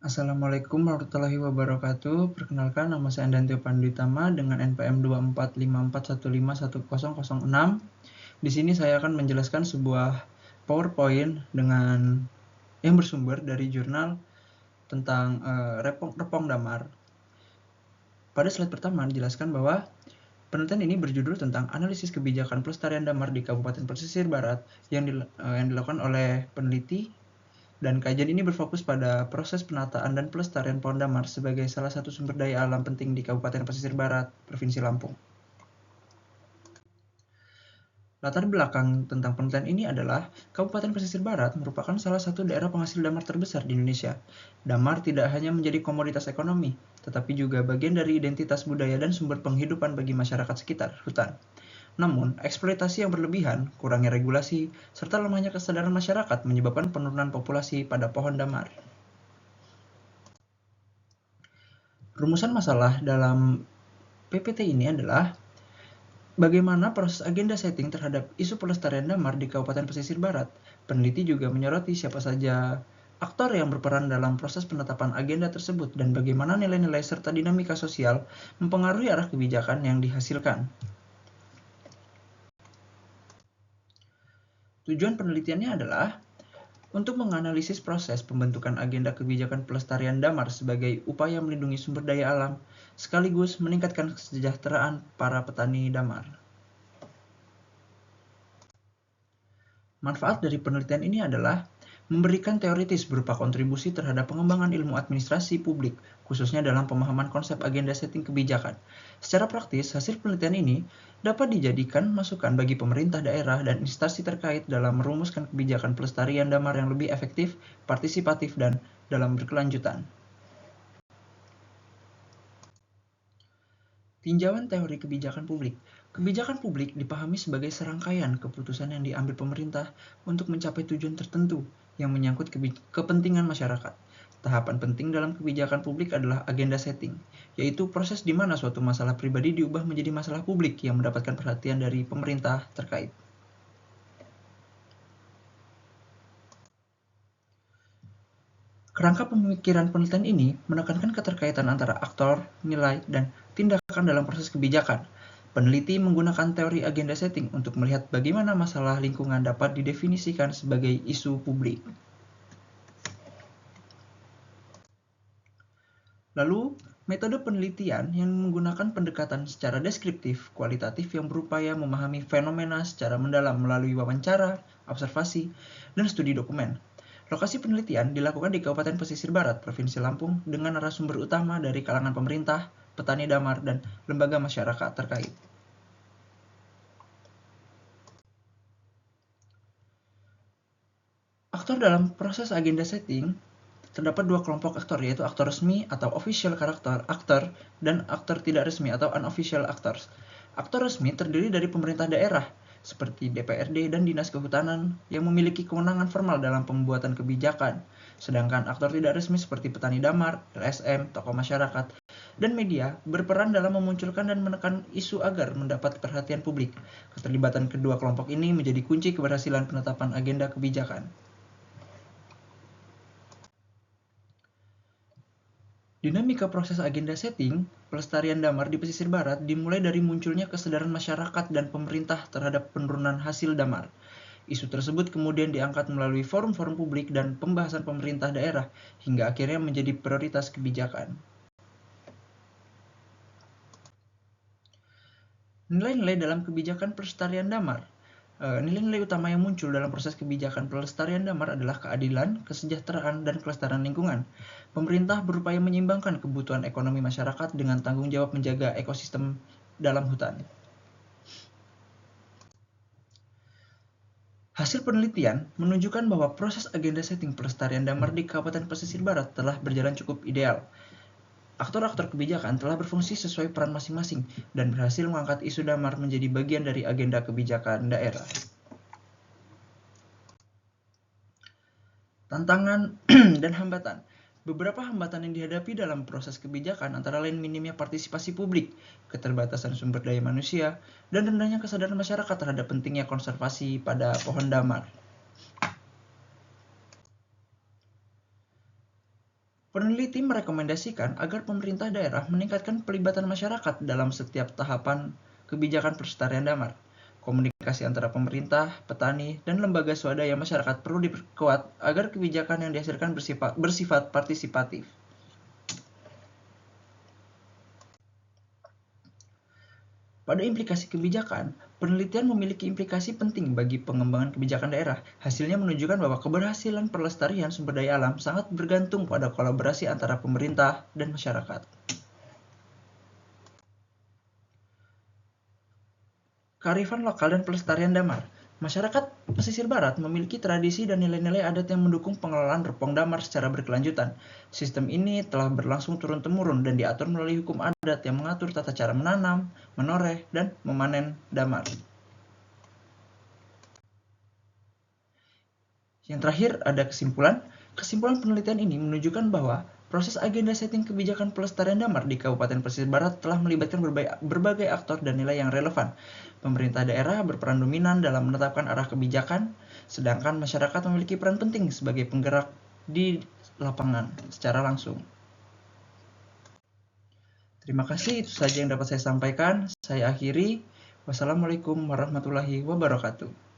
Assalamualaikum warahmatullahi wabarakatuh. Perkenalkan, nama saya Andantio Panditama dengan NPM 2454151006. Di sini saya akan menjelaskan sebuah PowerPoint dengan yang bersumber dari jurnal tentang Repong Damar. Pada slide pertama dijelaskan bahwa penelitian ini berjudul tentang analisis kebijakan pelestarian damar di Kabupaten Pesisir Barat yang dilakukan oleh peneliti. Dan kajian ini berfokus pada proses penataan dan pelestarian pohon damar sebagai salah satu sumber daya alam penting di Kabupaten Pesisir Barat, Provinsi Lampung. Latar belakang tentang penelitian ini adalah Kabupaten Pesisir Barat merupakan salah satu daerah penghasil damar terbesar di Indonesia. Damar tidak hanya menjadi komoditas ekonomi, tetapi juga bagian dari identitas budaya dan sumber penghidupan bagi masyarakat sekitar hutan. Namun, eksploitasi yang berlebihan, kurangnya regulasi, serta lemahnya kesadaran masyarakat menyebabkan penurunan populasi pada pohon damar. Rumusan masalah dalam PPT ini adalah bagaimana proses agenda setting terhadap isu pelestarian damar di Kabupaten Pesisir Barat. Peneliti juga menyoroti siapa saja aktor yang berperan dalam proses penetapan agenda tersebut dan bagaimana nilai-nilai serta dinamika sosial mempengaruhi arah kebijakan yang dihasilkan. Tujuan penelitiannya adalah untuk menganalisis proses pembentukan agenda kebijakan pelestarian damar sebagai upaya melindungi sumber daya alam, sekaligus meningkatkan kesejahteraan para petani damar. Manfaat dari penelitian ini adalah memberikan teoritis berupa kontribusi terhadap pengembangan ilmu administrasi publik, khususnya dalam pemahaman konsep agenda setting kebijakan. Secara praktis, hasil penelitian ini dapat dijadikan masukan bagi pemerintah daerah dan instansi terkait dalam merumuskan kebijakan pelestarian damar yang lebih efektif, partisipatif, dan dalam berkelanjutan. Tinjauan teori kebijakan publik. Kebijakan publik dipahami sebagai serangkaian keputusan yang diambil pemerintah untuk mencapai tujuan tertentu yang menyangkut kepentingan masyarakat. Tahapan penting dalam kebijakan publik adalah agenda setting, yaitu proses di mana suatu masalah pribadi diubah menjadi masalah publik yang mendapatkan perhatian dari pemerintah terkait. Kerangka pemikiran penelitian ini menekankan keterkaitan antara aktor, nilai, dan tindakan dalam proses kebijakan. Peneliti menggunakan teori agenda setting untuk melihat bagaimana masalah lingkungan dapat didefinisikan sebagai isu publik. Lalu, metode penelitian yang menggunakan pendekatan secara deskriptif, kualitatif yang berupaya memahami fenomena secara mendalam melalui wawancara, observasi, dan studi dokumen. Lokasi penelitian dilakukan di Kabupaten Pesisir Barat, Provinsi Lampung, dengan narasumber utama dari kalangan pemerintah, petani damar, dan lembaga masyarakat terkait. Aktor dalam proses agenda setting terdapat dua kelompok aktor, yaitu aktor resmi atau official character actor dan aktor tidak resmi atau unofficial actors. Aktor resmi terdiri dari pemerintah daerah seperti DPRD dan Dinas Kehutanan yang memiliki kewenangan formal dalam pembuatan kebijakan. Sedangkan aktor tidak resmi seperti petani damar, LSM, tokoh masyarakat, dan media berperan dalam memunculkan dan menekan isu agar mendapat perhatian publik. Keterlibatan kedua kelompok ini menjadi kunci keberhasilan penetapan agenda kebijakan. Dinamika proses agenda setting pelestarian damar di pesisir barat dimulai dari munculnya kesadaran masyarakat dan pemerintah terhadap penurunan hasil damar. Isu tersebut kemudian diangkat melalui forum-forum publik dan pembahasan pemerintah daerah hingga akhirnya menjadi prioritas kebijakan. Nilai-nilai dalam kebijakan pelestarian damar. Nilai-nilai utama yang muncul dalam proses kebijakan pelestarian damar adalah keadilan, kesejahteraan, dan kelestarian lingkungan. Pemerintah berupaya menyeimbangkan kebutuhan ekonomi masyarakat dengan tanggung jawab menjaga ekosistem dalam hutan. Hasil penelitian menunjukkan bahwa proses agenda setting pelestarian damar di Kabupaten Pesisir Barat telah berjalan cukup ideal. Aktor-aktor kebijakan telah berfungsi sesuai peran masing-masing dan berhasil mengangkat isu damar menjadi bagian dari agenda kebijakan daerah. Tantangan dan hambatan. Beberapa hambatan yang dihadapi dalam proses kebijakan antara lain minimnya partisipasi publik, keterbatasan sumber daya manusia, dan rendahnya kesadaran masyarakat terhadap pentingnya konservasi pada pohon damar. Peneliti merekomendasikan agar pemerintah daerah meningkatkan pelibatan masyarakat dalam setiap tahapan kebijakan pelestarian damar. Komunikasi antara pemerintah, petani, dan lembaga swadaya masyarakat perlu diperkuat agar kebijakan yang dihasilkan bersifat partisipatif. Pada implikasi kebijakan, penelitian memiliki implikasi penting bagi pengembangan kebijakan daerah. Hasilnya menunjukkan bahwa keberhasilan pelestarian sumber daya alam sangat bergantung pada kolaborasi antara pemerintah dan masyarakat. Kearifan lokal dan pelestarian damar. Masyarakat pesisir barat memiliki tradisi dan nilai-nilai adat yang mendukung pengelolaan repong damar secara berkelanjutan. Sistem ini telah berlangsung turun-temurun dan diatur melalui hukum adat yang mengatur tata cara menanam, menoreh, dan memanen damar. Yang terakhir ada kesimpulan. Kesimpulan penelitian ini menunjukkan bahwa proses agenda setting kebijakan pelestarian damar di Kabupaten Pesisir Barat telah melibatkan berbagai aktor dan nilai yang relevan. Pemerintah daerah berperan dominan dalam menetapkan arah kebijakan, sedangkan masyarakat memiliki peran penting sebagai penggerak di lapangan secara langsung. Terima kasih, itu saja yang dapat saya sampaikan. Saya akhiri. Wassalamualaikum warahmatullahi wabarakatuh.